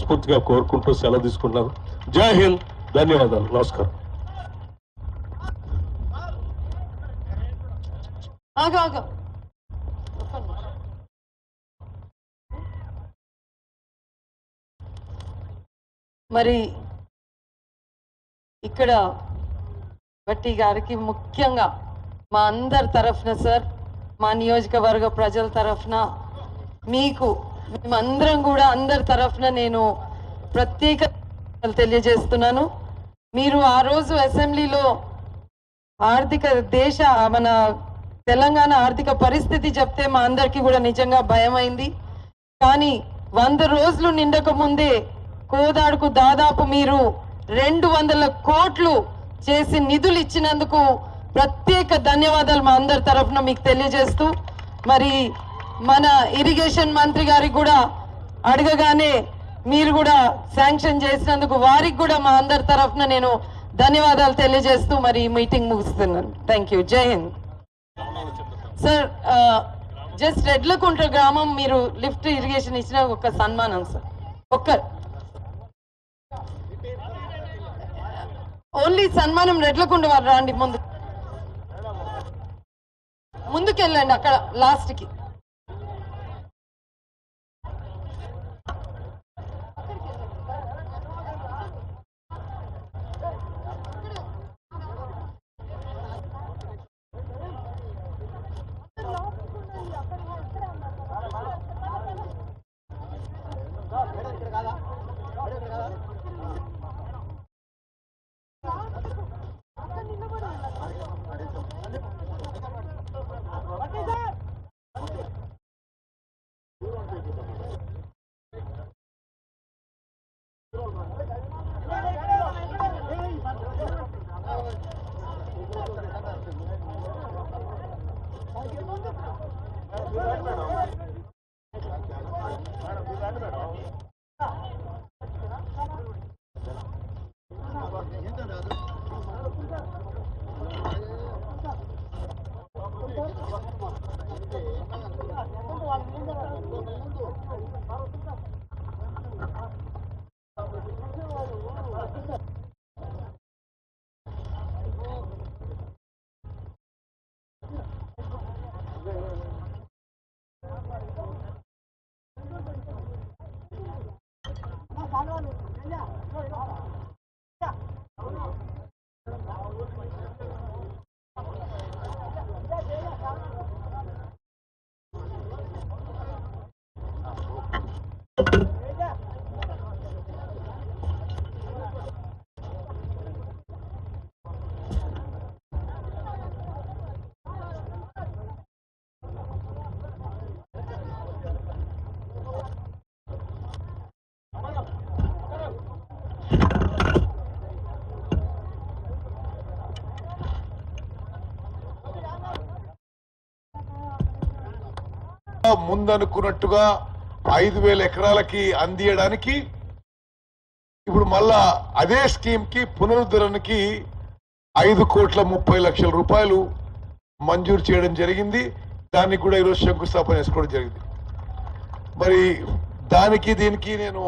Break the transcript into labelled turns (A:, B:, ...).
A: మనస్ఫూర్తిగా కోరుకుంటూ సెలవు తీసుకుంటున్నాను. జై హింద్, ధన్యవాదాలు, నమస్కారం.
B: మరి ఇక్కడ భట్టి గారికి ముఖ్యంగా మా అందరి తరఫున సార్, మా నియోజకవర్గ ప్రజల తరఫున మీకు మేమందరం కూడా అందరి తరఫున నేను ప్రత్యేక తెలియజేస్తున్నాను. మీరు ఆ రోజు అసెంబ్లీలో మన తెలంగాణ ఆర్థిక పరిస్థితి చెప్తే మా అందరికీ కూడా నిజంగా భయమైంది. కానీ 100 రోజులు నిండక ముందే కోదాడుకు దాదాపు మీరు 200 కోట్లు చేసి నిధులు ఇచ్చినందుకు ప్రత్యేక ధన్యవాదాలు మా అందరి తరఫున మీకు తెలియజేస్తూ, మరి మన ఇరిగేషన్ మంత్రి గారికి కూడా అడగగానే మీరు కూడా శాంక్షన్ చేసినందుకు వారికి కూడా మా అందరి తరఫున నేను ధన్యవాదాలు తెలియజేస్తూ మరి ఈ మీటింగ్ ముగిస్తున్నాను. Thank you. జై హింద్. సార్, జస్ట్ రెడ్లకుంట గ్రామం మీరు లిఫ్ట్ ఇరిగేషన్ ఇచ్చిన ఒక సన్మానం సార్. ఓన్లీ సన్మానం రెడ్లకుంట వారు రండి, ముందుకెళ్ళండి అక్కడ లాస్ట్కి.
C: ముందనుకున్నట్టుగా 5,000 ఎకరాలకి అందియడానికి ఇప్పుడు మళ్ళా అదే స్కీమ్ కి పునరుద్ధరణకి 5,30,00,000 రూపాయలు మంజూరు చేయడం జరిగింది. దానికి కూడా ఈరోజు శంకుస్థాపన చేసుకోవడం జరిగింది. మరి దానికి దీనికి నేను